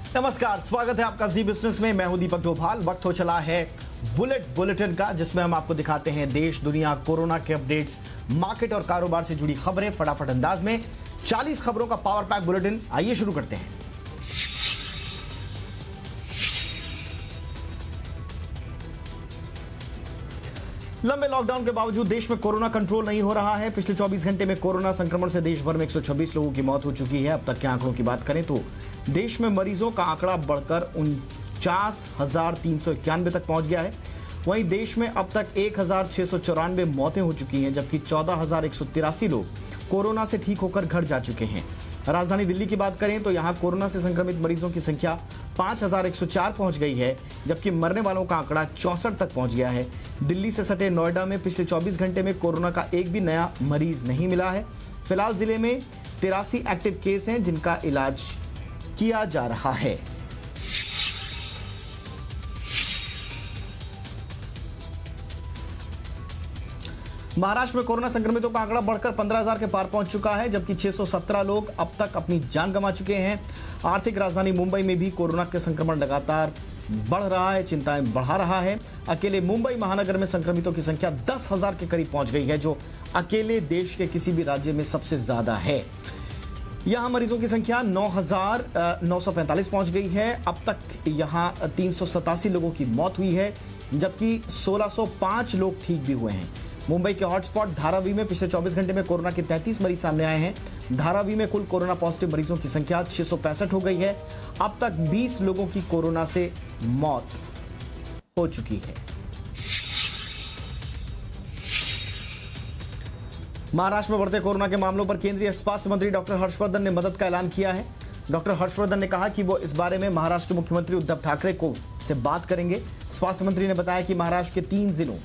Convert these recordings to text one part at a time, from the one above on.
नमस्कार, स्वागत है आपका जी बिजनेस में। मैं हूं दीपक डोभाल। वक्त हो चला है बुलेटिन का, जिसमें हम आपको दिखाते हैं देश दुनिया कोरोना के अपडेट्स, मार्केट और कारोबार से जुड़ी खबरें फटाफट अंदाज में। 40 खबरों का पावर पैक बुलेटिन, आइए शुरू करते हैं। लंबे लॉकडाउन के बावजूद देश में कोरोना कंट्रोल नहीं हो रहा है। पिछले 24 घंटे में कोरोना संक्रमण से देश भर में 126 लोगों की मौत हो चुकी है। अब तक के आंकड़ों की बात करें तो देश में मरीजों का आंकड़ा बढ़कर 49,391 तक पहुंच गया है। वहीं देश में अब तक 1,694 मौतें हो चुकी हैं, जबकि 14,183 लोग कोरोना से ठीक होकर घर जा चुके हैं। राजधानी दिल्ली की बात करें तो यहां कोरोना से संक्रमित मरीजों की संख्या 5,104 पहुंच गई है, जबकि मरने वालों का आंकड़ा 64 तक पहुंच गया है। दिल्ली से सटे नोएडा में पिछले 24 घंटे में कोरोना का एक भी नया मरीज नहीं मिला है। फिलहाल जिले में 83 एक्टिव केस हैं, जिनका इलाज किया जा रहा है। महाराष्ट्र में कोरोना संक्रमितों का आंकड़ा बढ़कर 15,000 के पार पहुंच चुका है, जबकि 617 लोग अब तक अपनी जान गंवा चुके हैं। आर्थिक राजधानी मुंबई में भी कोरोना के संक्रमण लगातार बढ़ रहा है, चिंताएं बढ़ा रहा है। अकेले मुंबई महानगर में संक्रमितों की संख्या 10,000 के करीब पहुंच गई है, जो अकेले देश के किसी भी राज्य में सबसे ज्यादा है। यहां मरीजों की संख्या 9,945 पहुंच गई है। अब तक यहां 387 लोगों की मौत हुई है, जबकि 1,605 लोग ठीक भी हुए हैं। मुंबई के हॉटस्पॉट धारावी में पिछले 24 घंटे में कोरोना के 33 मरीज सामने आए हैं। धारावी में कुल कोरोना पॉजिटिव मरीजों की संख्या 665 हो गई है। अब तक 20 लोगों की कोरोना से मौत हो चुकी है। महाराष्ट्र में बढ़ते कोरोना के मामलों पर केंद्रीय स्वास्थ्य मंत्री डॉक्टर हर्षवर्धन ने मदद का ऐलान किया है। डॉक्टर हर्षवर्धन ने कहा कि वो इस बारे में महाराष्ट्र के मुख्यमंत्री उद्धव ठाकरे से बात करेंगे। स्वास्थ्य मंत्री ने बताया कि महाराष्ट्र के 3 जिलों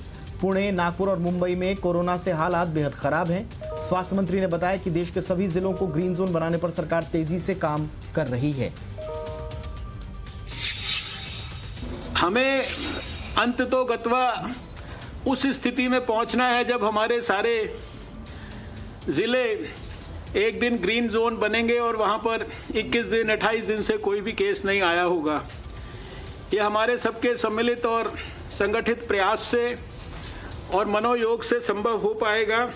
पुणे, नागपुर और मुंबई में कोरोना से हालात बेहद खराब हैं। स्वास्थ्य मंत्री ने बताया कि देश के सभी जिलों को ग्रीन जोन बनाने पर सरकार तेजी से काम कर रही है। हमें अंततोगत्वा उस स्थिति में पहुंचना है जब हमारे सारे जिले एक दिन ग्रीन जोन बनेंगे और वहां पर 21 दिन 28 दिन से कोई भी केस नहीं आया होगा। ये हमारे सबके सम्मिलित और संगठित प्रयास से और मनोयोग से संभव हो पाएगा।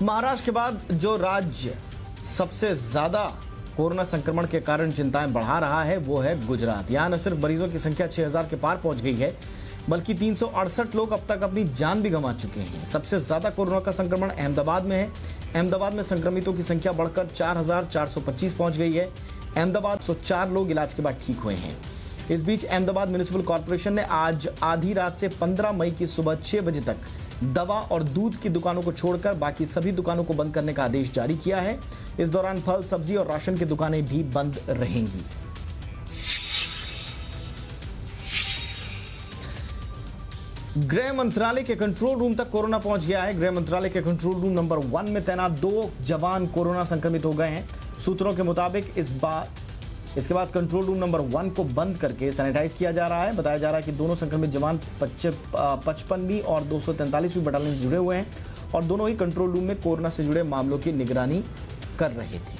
महाराष्ट्र के बाद जो राज्य सबसे ज्यादा कोरोना संक्रमण के कारण चिंताएं बढ़ा रहा है वो है गुजरात। यहां न सिर्फ मरीजों की संख्या 6,000 के पार पहुंच गई है, बल्कि 368 लोग अब तक अपनी जान भी गंवा चुके हैं। सबसे ज्यादा कोरोना का संक्रमण अहमदाबाद में है। अहमदाबाद में संक्रमितों की संख्या बढ़कर 4,425 पहुंच गई है। अहमदाबाद 104 लोग इलाज के बाद ठीक हुए हैं। इस बीच अहमदाबाद म्युनिसिपल कॉर्पोरेशन ने आज आधी रात से 15 मई की सुबह 6 बजे तक दवा और दूध की दुकानों को छोड़कर बाकी सभी दुकानों को बंद करने का आदेश जारी किया है। इस दौरान फल, सब्जी और राशन की दुकानें भी बंद रहेंगी। गृह मंत्रालय के कंट्रोल रूम तक कोरोना पहुंच गया है। गृह मंत्रालय के कंट्रोल रूम नंबर 1 में तैनात 2 जवान कोरोना संक्रमित हो गए हैं। सूत्रों के मुताबिक इसके बाद कंट्रोल रूम नंबर 1 को बंद करके सैनिटाइज किया जा रहा है। बताया जा रहा है कि दोनों संक्रमित जवान 55वीं और 243वीं बटालियन से जुड़े हुए हैं और दोनों ही कंट्रोल रूम में कोरोना से जुड़े मामलों की निगरानी कर रहे थे।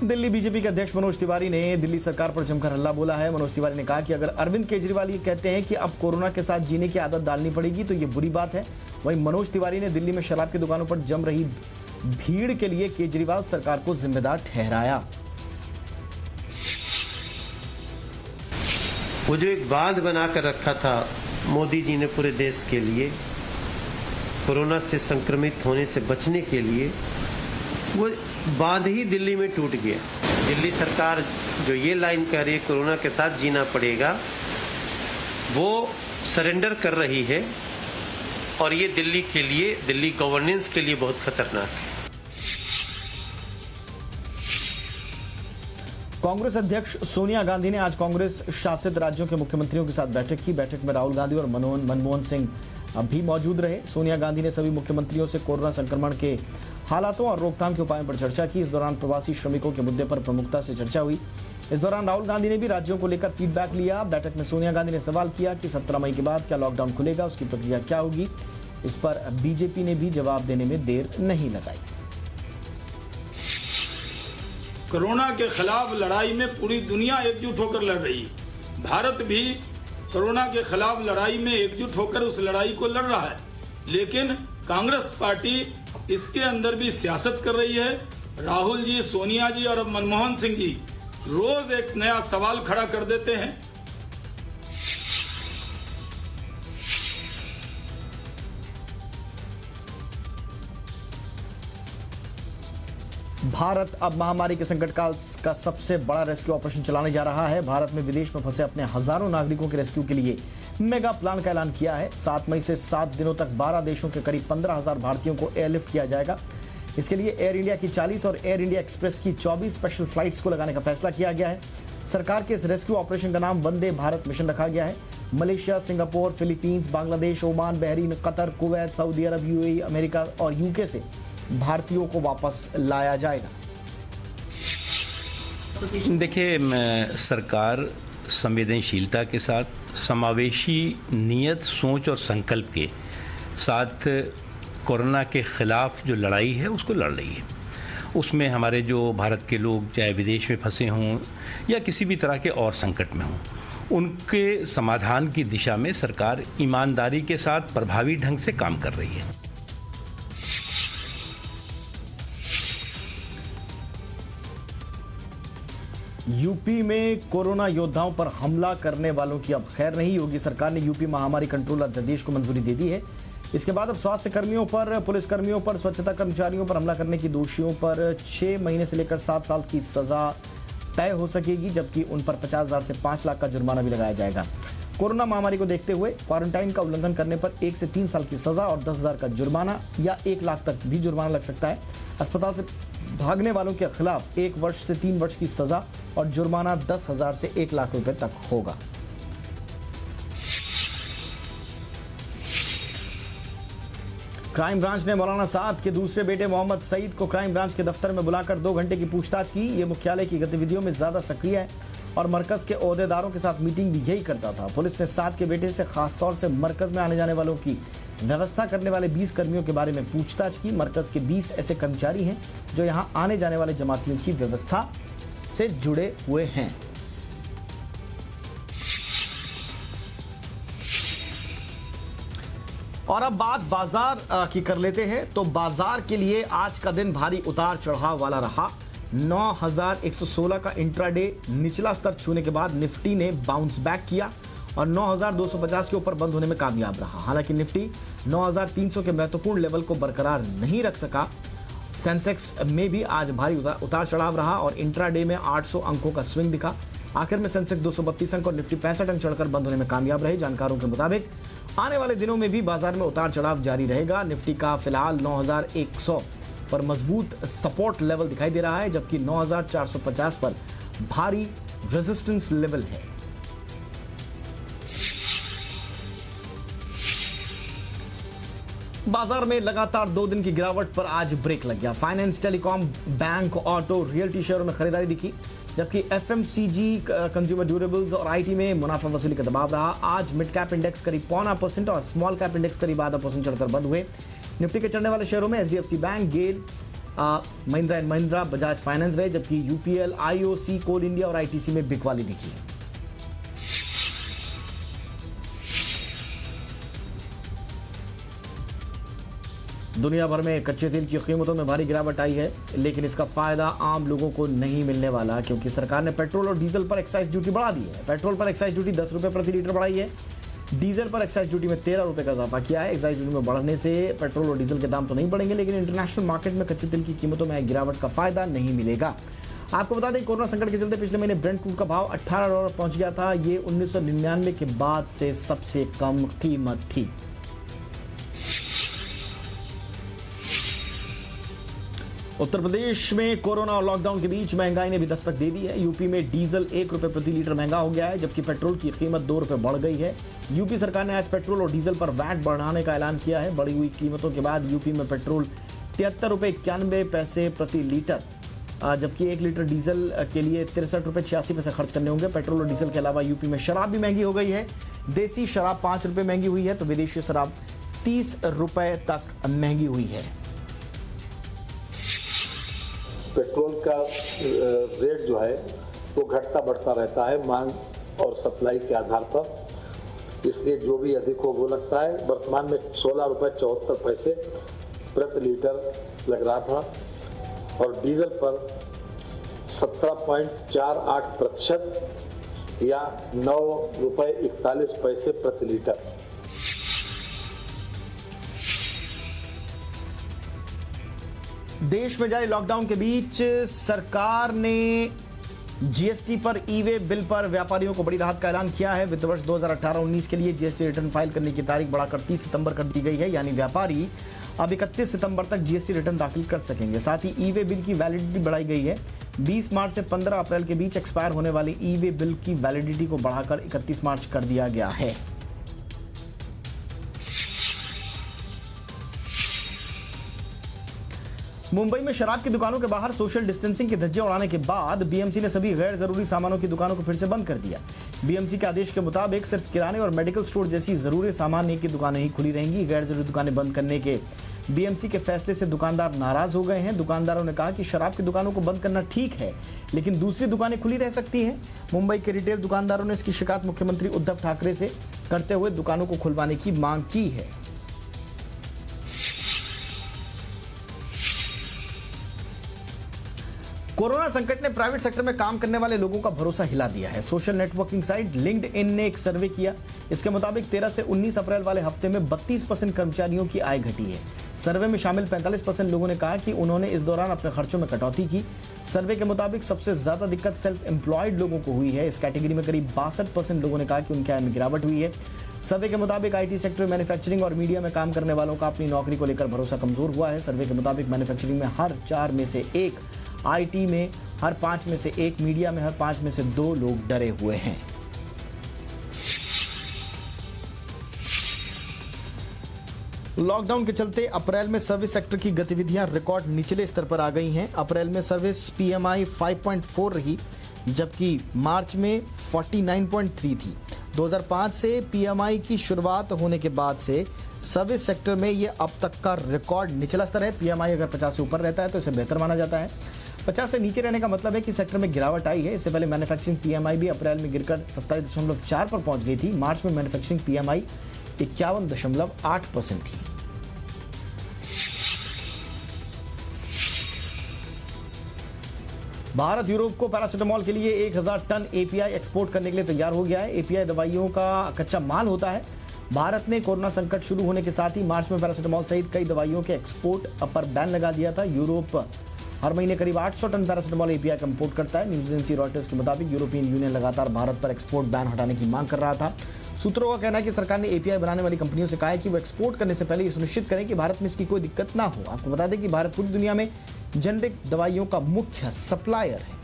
दिल्ली बीजेपी के अध्यक्ष मनोज तिवारी ने दिल्ली सरकार पर जमकर हल्ला बोला है। मनोज तिवारी ने कहा कि अगर अरविंद केजरीवाल ये कहते हैं कि अब कोरोना के साथ जीने की आदत डालनी पड़ेगी तो ये बुरी बात है। वहीं मनोज तिवारी ने दिल्ली में शराब की दुकानों पर जम रही भीड़ के लिए केजरीवाल सरकार को जिम्मेदार ठहराया। वो जो एक बांध बनाकर रखा था मोदी जी ने पूरे देश के लिए कोरोना से संक्रमित होने से बचने के लिए, वो बांध ही दिल्ली में टूट गया। दिल्ली सरकार जो ये लाइन कह रही है कोरोना के साथ जीना पड़ेगा, वो सरेंडर कर रही है और ये दिल्ली के लिए, दिल्ली गवर्नेंस के लिए बहुत खतरनाक है। कांग्रेस अध्यक्ष सोनिया गांधी ने आज कांग्रेस शासित राज्यों के मुख्यमंत्रियों के साथ बैठक की। बैठक में राहुल गांधी और मनमोहन सिंह भी मौजूद रहे। सोनिया गांधी ने सभी मुख्यमंत्रियों से कोरोना संक्रमण के हालातों और रोकथाम के उपायों पर चर्चा की। इस दौरान प्रवासी श्रमिकों के मुद्दे पर प्रमुखता से चर्चा हुई। इस दौरान राहुल गांधी ने भी राज्यों को लेकर फीडबैक लिया। बैठक में सोनिया गांधी ने सवाल किया कि 17 मई के बाद क्या लॉकडाउन खुलेगा, उसकी प्रक्रिया क्या होगी। इस पर बीजेपी ने भी जवाब देने में देर नहीं लगाई। कोरोना के खिलाफ लड़ाई में पूरी दुनिया एकजुट होकर लड़ रही है। भारत भी कोरोना के खिलाफ लड़ाई में एकजुट होकर उस लड़ाई को लड़ रहा है, लेकिन कांग्रेस पार्टी इसके अंदर भी सियासत कर रही है। राहुल जी, सोनिया जी और मनमोहन सिंह जी रोज एक नया सवाल खड़ा कर देते हैं। भारत अब महामारी के संकट काल का सबसे बड़ा रेस्क्यू ऑपरेशन चलाने जा रहा है। भारत में विदेश में फंसे अपने हजारों नागरिकों के रेस्क्यू के लिए मेगा प्लान का ऐलान किया है। 7 मई से 7 दिनों तक 12 देशों के करीब 15,000 भारतीयों को एयरलिफ्ट किया जाएगा। इसके लिए एयर इंडिया की 40 और एयर इंडिया एक्सप्रेस की 24 स्पेशल फ्लाइट्स को लगाने का फैसला किया गया है। सरकार के इस रेस्क्यू ऑपरेशन का नाम वंदे भारत मिशन रखा गया है। Malaysia, Singapore, Philippines, Bangladesh, Oman, Bahrain, Qatar, Kuwait, Saudi Arabia, UAE, America और यूके से भारतीयों को वापस लाया जाएगा। देखिए, सरकार संवेदनशीलता के साथ, समावेशी नियत, सोच और संकल्प के साथ कोरोना के खिलाफ जो लड़ाई है उसको लड़ रही है। उसमें हमारे जो भारत के लोग चाहे विदेश में फंसे हों या किसी भी तरह के और संकट में हों, उनके समाधान की दिशा में सरकार ईमानदारी के साथ प्रभावी ढंग से काम कर रही है। यूपी में कोरोना योद्धाओं पर हमला करने वालों की अब खैर नहीं। योगी सरकार ने यूपी महामारी कंट्रोल अध्यादेश को मंजूरी दे दी है। इसके बाद अब स्वास्थ्य कर्मियों पर, पुलिसकर्मियों पर, स्वच्छता कर्मचारियों पर हमला करने की दोषियों पर 6 महीने से लेकर 7 साल की सजा तय हो सकेगी, जबकि उन पर 50,000 से 5 लाख का जुर्माना भी लगाया जाएगा। कोरोना महामारी को देखते हुए क्वारंटाइन का उल्लंघन करने पर 1 से 3 साल की सजा और 10,000 का जुर्माना या 1 लाख तक भी जुर्माना लग सकता है। अस्पताल से भागने वालों के खिलाफ 1 वर्ष से 3 वर्ष की सजा और जुर्माना 10,000 से 1 लाख रुपए तक होगा। क्राइम ब्रांच ने मौलाना साद के दूसरे बेटे मोहम्मद सईद को क्राइम ब्रांच के दफ्तर में बुलाकर 2 घंटे की पूछताछ की। ये मुख्यालय की गतिविधियों में ज्यादा सक्रिय है और मरकज के ओहदेदारों के साथ मीटिंग भी यही करता था। पुलिस ने साद के बेटे से खासतौर से मरकज में आने जाने वालों की व्यवस्था करने वाले 20 कर्मियों के बारे में पूछताछ की। मरकज के 20 ऐसे कर्मचारी हैं जो यहां आने जाने वाले जमातियों की व्यवस्था से जुड़े हुए हैं। और अब बात बाजार की कर लेते हैं। तो बाजार के लिए आज का दिन भारी उतार चढ़ाव वाला रहा। 9,116 का इंट्राडे निचला स्तर छूने के बाद निफ्टी ने बाउंस बैक किया और 9,250 के ऊपर बंद होने में कामयाब रहा। हालांकि निफ्टी 9,300 के महत्वपूर्ण लेवल को बरकरार नहीं रख सका। सेंसेक्स में भी आज भारी उतार चढ़ाव रहा और इंट्राडे में 800 अंकों का स्विंग दिखा। आखिर में सेंसेक्स 232 अंक और निफ्टी 65 अंक चढ़कर बंद होने में कामयाब रहे। जानकारों के मुताबिक आने वाले दिनों में भी बाजार में उतार चढ़ाव जारी रहेगा। निफ्टी का फिलहाल 9,100 पर मजबूत सपोर्ट लेवल दिखाई दे रहा है, जबकि 9,450 पर भारी रेजिस्टेंस लेवल है। बाजार में लगातार 2 दिन की गिरावट पर आज ब्रेक लग गया। Finance, telecom, bank, auto, realty शेयरों में खरीदारी दिखी, जबकि एफएमसीजी, कंज्यूमर ड्यूरेबल्स और आईटी में मुनाफा वसूली का दबाव रहा। आज मिड कैप इंडेक्स करीब 0.25% और स्मॉल कैप इंडेक्स करीब 0.5% चढ़कर बंद हुए। निफ्टी के चढ़ने वाले शेयरों में HDFC bank, GAIL, Mahindra and Mahindra, Bajaj finance रहे, जबकि यूपीएल, आईओसी, कोल इंडिया और आईटीसी में बिकवाली दिखी। दुनिया भर में कच्चे तेल की कीमतों में भारी गिरावट आई है, लेकिन इसका फायदा आम लोगों को नहीं मिलने वाला, क्योंकि सरकार ने पेट्रोल और डीजल पर एक्साइज ड्यूटी बढ़ा दी है। पेट्रोल पर एक्साइज ड्यूटी 10 रुपए प्रति लीटर बढ़ाई है। डीजल पर एक्साइज ड्यूटी में 13 रुपए का इजाफा किया है। एक्साइज ड्यूटी में बढ़ने से पेट्रोल और डीजल के दाम तो नहीं बढ़ेंगे, लेकिन इंटरनेशनल मार्केट में कच्चे तेल की कीमतों में गिरावट का फायदा नहीं मिलेगा। आपको बता दें, कोरोना संकट के चलते पिछले महीने ब्रेंट क्रूड का भाव $18 पहुंच गया था। ये 1999 के बाद से सबसे कम कीमत थी। उत्तर प्रदेश में कोरोना और लॉकडाउन के बीच महंगाई ने भी दस्तक दे दी है। यूपी में डीजल 1 रुपए प्रति लीटर महंगा हो गया है, जबकि पेट्रोल की कीमत 2 रुपए बढ़ गई है। यूपी सरकार ने आज पेट्रोल और डीजल पर वैट बढ़ाने का ऐलान किया है। बढ़ी हुई कीमतों के बाद यूपी में पेट्रोल 73 रुपए 91 पैसे प्रति लीटर, जबकि 1 लीटर डीजल के लिए 63 रुपए 86 पैसे खर्च करने होंगे। पेट्रोल और डीजल के अलावा यूपी में शराब भी महंगी हो गई है। देसी शराब 5 रुपए महंगी हुई है, तो विदेशी शराब 36 रुपए तक महंगी हुई है। पेट्रोल का रेट जो है वो घटता बढ़ता रहता है मांग और सप्लाई के आधार पर, इसलिए जो भी अधिक हो वो लगता है। वर्तमान में 16 रुपये 74 पैसे प्रति लीटर लग रहा था और डीजल पर 17.48% या 9 रुपये 41 पैसे प्रति लीटर। देश में जारी लॉकडाउन के बीच सरकार ने जीएसटी पर ई-वे बिल पर व्यापारियों को बड़ी राहत का ऐलान किया है। वित्त वर्ष 2018-19 के लिए जीएसटी रिटर्न फाइल करने की तारीख बढ़ाकर 30 सितंबर कर दी गई है, यानी व्यापारी अब 31 सितंबर तक जीएसटी रिटर्न दाखिल कर सकेंगे। साथ ही ई-वे बिल की वैलिडिटी बढ़ाई गई है। 20 मार्च से 15 अप्रैल के बीच एक्सपायर होने वाले ई-वे बिल की वैलिडिटी को बढ़ाकर 31 मार्च कर दिया गया है। मुंबई में शराब की दुकानों के बाहर सोशल डिस्टेंसिंग के धज्जे उड़ाने के बाद बीएमसी ने सभी गैर जरूरी सामानों की दुकानों को फिर से बंद कर दिया। बीएमसी के आदेश के मुताबिक सिर्फ किराने और मेडिकल स्टोर जैसी जरूरी सामान की दुकानें ही खुली रहेंगी। गैर जरूरी दुकानें बंद करने के बीएमसी के फैसले से दुकानदार नाराज हो गए हैं। दुकानदारों ने कहा कि शराब की दुकानों को बंद करना ठीक है, लेकिन दूसरी दुकानें खुली रह सकती हैं। मुंबई के रिटेल दुकानदारों ने इसकी शिकायत मुख्यमंत्री उद्धव ठाकरे से करते हुए दुकानों को खुलवाने की मांग की है। कोरोना संकट ने प्राइवेट सेक्टर में काम करने वाले लोगों का भरोसा हिला दिया है। सोशल नेटवर्किंग साइट लिंक्डइन ने एक सर्वे किया। इसके मुताबिक 13 से 19 अप्रैल वाले हफ्ते में 32% कर्मचारियों की आय घटी है। सर्वे में शामिल 45% लोगों ने कहा कि उन्होंने इस दौरान अपने खर्चों में कटौती की। सर्वे के मुताबिक सबसे ज्यादा दिक्कत सेल्फ एम्प्लॉयड लोगों को हुई है। इस कैटेगरी में करीब 62% लोगों ने कहा कि उनकी आय में गिरावट हुई है। सर्वे के मुताबिक आईटी सेक्टर, मैन्युफैक्चरिंग और मीडिया में काम करने वालों का अपनी नौकरी को लेकर भरोसा कमजोर हुआ है। सर्वे के मुताबिक मैन्युफैक्चरिंग में हर 4 में से 1, आईटी में हर 5 में से 1, मीडिया में हर 5 में से 2 लोग डरे हुए हैं। लॉकडाउन के चलते अप्रैल में सर्विस सेक्टर की गतिविधियां रिकॉर्ड निचले स्तर पर आ गई हैं। अप्रैल में सर्विस पीएमआई 5.4 रही, जबकि मार्च में 49.3 थी। 2005 से पीएमआई की शुरुआत होने के बाद से सर्विस सेक्टर में ये अब तक का रिकॉर्ड निचला स्तर है। पीएमआई अगर 50 से ऊपर रहता है तो इसे बेहतर माना जाता है। 50 से नीचे रहने का मतलब है कि सेक्टर में गिरावट आई है। इससे पहले मैन्युफैक्चरिंग पीएमआई भी अप्रैल में गिरकर 27.4 पर पहुंच गई थी। मार्च में मैन्युफैक्चरिंग पीएमआई 51.8% थी। भारत यूरोप को पैरासिटामोल के लिए 1000 टन एपीआई एक्सपोर्ट करने के लिए तैयार हो गया है। एपीआई दवाइयों का कच्चा माल होता है। भारत ने कोरोना संकट शुरू होने के साथ ही मार्च में पैरासिटामोल सहित कई दवाइयों के एक्सपोर्ट पर बैन लगा दिया था। यूरोप हर महीने करीब 800 टन पैरासिटामोल एपीआई का इंपोर्ट करता है। न्यूज एजेंसी रॉयटर्स के मुताबिक यूरोपियन यूनियन लगातार भारत पर एक्सपोर्ट बैन हटाने की मांग कर रहा था। सूत्रों का कहना है कि सरकार ने एपीआई बनाने वाली कंपनियों से कहा है कि वो एक्सपोर्ट करने से पहले ये सुनिश्चित करें कि भारत में इसकी कोई दिक्कत ना हो। आपको बता दें कि भारत पूरी दुनिया में जेनेरिक दवाइयों का मुख्य सप्लायर है।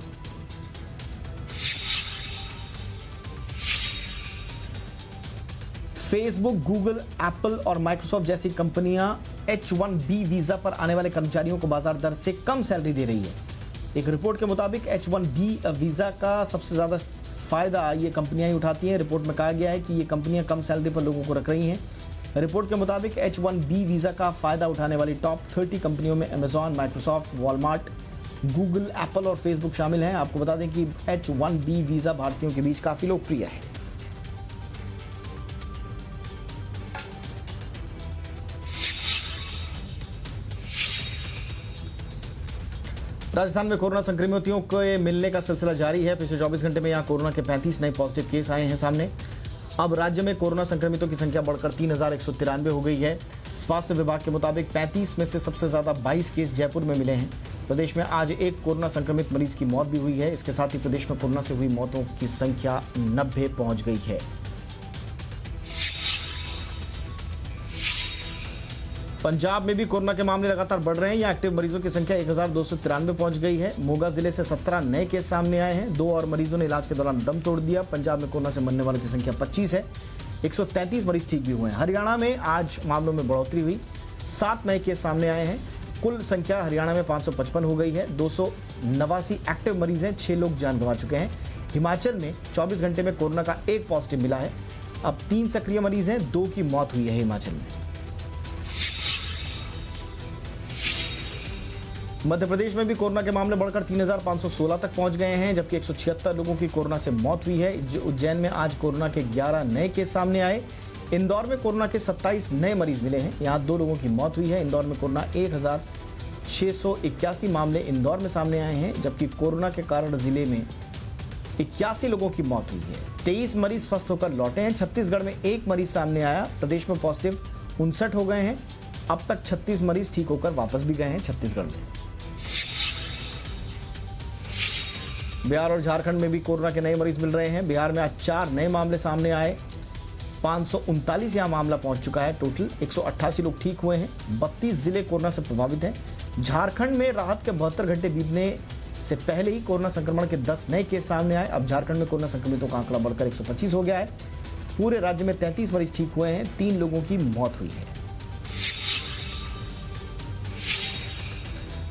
फेसबुक, गूगल, एप्पल और माइक्रोसॉफ्ट जैसी कंपनियां H1B वीजा पर आने वाले कर्मचारियों को बाजार दर से कम सैलरी दे रही है। एक रिपोर्ट के मुताबिक H1B वीजा का सबसे ज्यादा फायदा ये कंपनियां ही उठाती हैं। रिपोर्ट में कहा गया है कि ये कंपनियां कम सैलरी पर लोगों को रख रही हैं। रिपोर्ट के मुताबिक H1B वीजा का फायदा उठाने वाली टॉप 30 कंपनियों में Amazon, Microsoft, Walmart, Google, Apple और फेसबुक शामिल हैं। आपको बता दें कि H1B वीजा भारतीयों के बीच काफी लोकप्रिय है। राजस्थान में कोरोना संक्रमितों के मिलने का सिलसिला जारी है। पिछले 24 घंटे में यहां कोरोना के 35 नए पॉजिटिव केस आए हैं सामने। अब राज्य में कोरोना संक्रमितों की संख्या बढ़कर 3193 हो गई है। स्वास्थ्य विभाग के मुताबिक 35 में से सबसे ज्यादा 22 केस जयपुर में मिले हैं। प्रदेश में आज एक कोरोना संक्रमित मरीज की मौत भी हुई है। इसके साथ ही प्रदेश में कोरोना से हुई मौतों की संख्या 90 पहुंच गई है। पंजाब में भी कोरोना के मामले लगातार बढ़ रहे हैं। यहाँ एक्टिव मरीजों की संख्या 1293 पहुंच गई है। मोगा जिले से 17 नए केस सामने आए हैं। 2 और मरीजों ने इलाज के दौरान दम तोड़ दिया। पंजाब में कोरोना से मरने वालों की संख्या 25 है। 133 मरीज ठीक भी हुए हैं। हरियाणा में आज मामलों में बढ़ोतरी हुई। 7 नए केस सामने आए हैं। कुल संख्या हरियाणा में 555 हो गई है। 289 एक्टिव मरीज हैं। 6 लोग जान गंवा चुके हैं। हिमाचल में 24 घंटे में कोरोना का 1 पॉजिटिव मिला है। अब 3 सक्रिय मरीज हैं। 2 की मौत हुई है हिमाचल में। मध्य प्रदेश में भी कोरोना के मामले बढ़कर 3,516 तक पहुंच गए हैं, जबकि 176 लोगों की कोरोना से मौत हुई है। उज्जैन में आज कोरोना के 11 नए केस सामने आए। इंदौर में कोरोना के 27 नए मरीज मिले हैं, यहां 2 लोगों की मौत हुई है। इंदौर में कोरोना 1,681 मामले इंदौर में सामने आए हैं, जबकि कोरोना के कारण जिले में 81 लोगों की मौत हुई है। 23 मरीज स्वस्थ होकर लौटे हैं। छत्तीसगढ़ में 1 मरीज सामने आया। प्रदेश में पॉजिटिव 59 हो गए हैं। अब तक 36 मरीज ठीक होकर वापस भी गए हैं छत्तीसगढ़ में। बिहार और झारखंड में भी कोरोना के नए मरीज मिल रहे हैं। बिहार में आज 4 नए मामले सामने आए। 539 यहां मामला पहुंच चुका है। टोटल 188 लोग ठीक हुए हैं। 32 जिले कोरोना से प्रभावित हैं। झारखंड में राहत के 72 घंटे बीतने से पहले ही कोरोना संक्रमण के 10 नए केस सामने आए। अब झारखंड में कोरोना संक्रमितों का आंकड़ा बढ़कर 125 हो गया है। पूरे राज्य में 33 मरीज ठीक हुए हैं। 3 लोगों की मौत हुई है।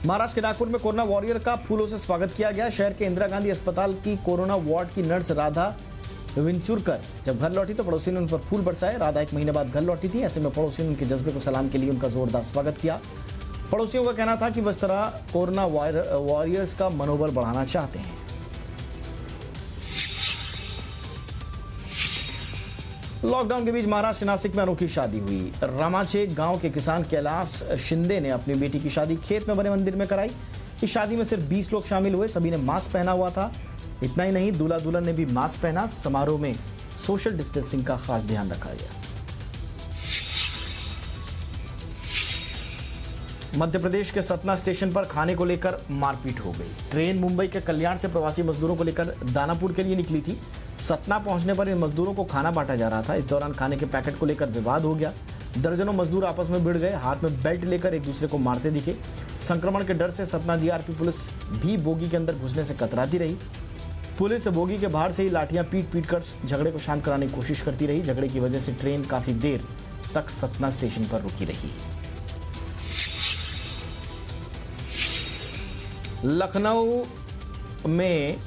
महाराष्ट्र के नागपुर में कोरोना वॉरियर का फूलों से स्वागत किया गया। शहर के इंदिरा गांधी अस्पताल की कोरोना वार्ड की नर्स राधा विंचुरकर जब घर लौटी तो पड़ोसी ने उन पर फूल बरसाए। राधा 1 महीने बाद घर लौटी थी। ऐसे में पड़ोसियों ने उनके जज्बे को सलाम के लिए उनका जोरदार स्वागत किया। पड़ोसियों का कहना था कि वह इस तरह कोरोना वॉरियर्स का मनोबल बढ़ाना चाहते हैं। लॉकडाउन के बीच महाराष्ट्र के नासिक में अनोखी शादी हुई। रामाचे गांव के किसान कैलाश शिंदे ने अपनी बेटी की शादी खेत में बने मंदिर में कराई। इस शादी में सिर्फ 20 लोग शामिल हुए। सभी ने मास्क पहना हुआ था। इतना ही नहीं, दूल्हा दुल्हन ने भी मास्क पहना। समारोह में सोशल डिस्टेंसिंग का खास ध्यान रखा गया। मध्य प्रदेश के सतना स्टेशन पर खाने को लेकर मारपीट हो गई। ट्रेन मुंबई के कल्याण से प्रवासी मजदूरों को लेकर दानापुर के लिए निकली थी। सतना पहुंचने पर इन मजदूरों को खाना बांटा जा रहा था। इस दौरान खाने के पैकेट को लेकर विवाद हो गया। दर्जनों मजदूर आपस में भिड़ गए। हाथ में बेल्ट लेकर एक दूसरे को मारते दिखे। संक्रमण के डर से सतना जीआरपी पुलिस भी बोगी के अंदर घुसने से कतराती रही। पुलिस बोगी के बाहर से ही लाठियां पीट कर झगड़े को शांत कराने की कोशिश करती रही। झगड़े की वजह से ट्रेन काफी देर तक सतना स्टेशन पर रुकी रही। लखनऊ में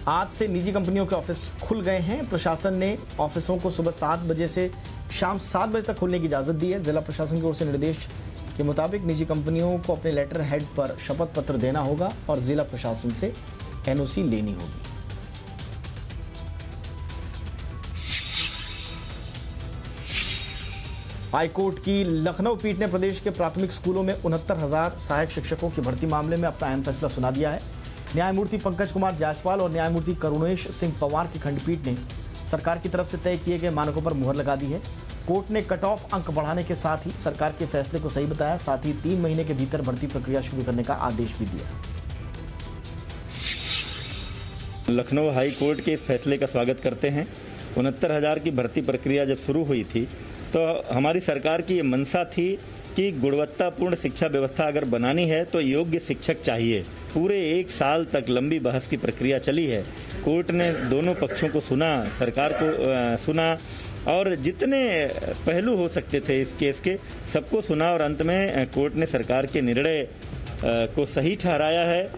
आज से निजी कंपनियों के ऑफिस खुल गए हैं। प्रशासन ने ऑफिसों को सुबह 7 बजे से शाम 7 बजे तक खोलने की इजाजत दी है। जिला प्रशासन की ओर से निर्देश के मुताबिक निजी कंपनियों को अपने लेटर हेड पर शपथ पत्र देना होगा और जिला प्रशासन से एनओसी लेनी होगी। हाईकोर्ट की लखनऊ पीठ ने प्रदेश के प्राथमिक स्कूलों में 69,000 सहायक शिक्षकों की भर्ती मामले में अपना अहम फैसला सुना दिया है। न्यायमूर्ति पंकज कुमार जायसवाल और न्यायमूर्ति करुणेश सिंह पवार की खंडपीठ ने सरकार की तरफ से तय किए गए मानकों पर मुहर लगा दी है। कोर्ट ने कट ऑफ अंक बढ़ाने के साथ ही सरकार के फैसले को सही बताया। साथ ही 3 महीने के भीतर भर्ती प्रक्रिया शुरू करने का आदेश भी दिया। लखनऊ हाई कोर्ट के इस फैसले का स्वागत करते हैं। 69,000 की भर्ती प्रक्रिया जब शुरू हुई थी तो हमारी सरकार की ये मंशा थी कि गुणवत्तापूर्ण शिक्षा व्यवस्था अगर बनानी है तो योग्य शिक्षक चाहिए। पूरे 1 साल तक लंबी बहस की प्रक्रिया चली है। कोर्ट ने दोनों पक्षों को सुना, सरकार को सुना और जितने पहलू हो सकते थे इस केस के सबको सुना और अंत में कोर्ट ने सरकार के निर्णय को सही ठहराया है।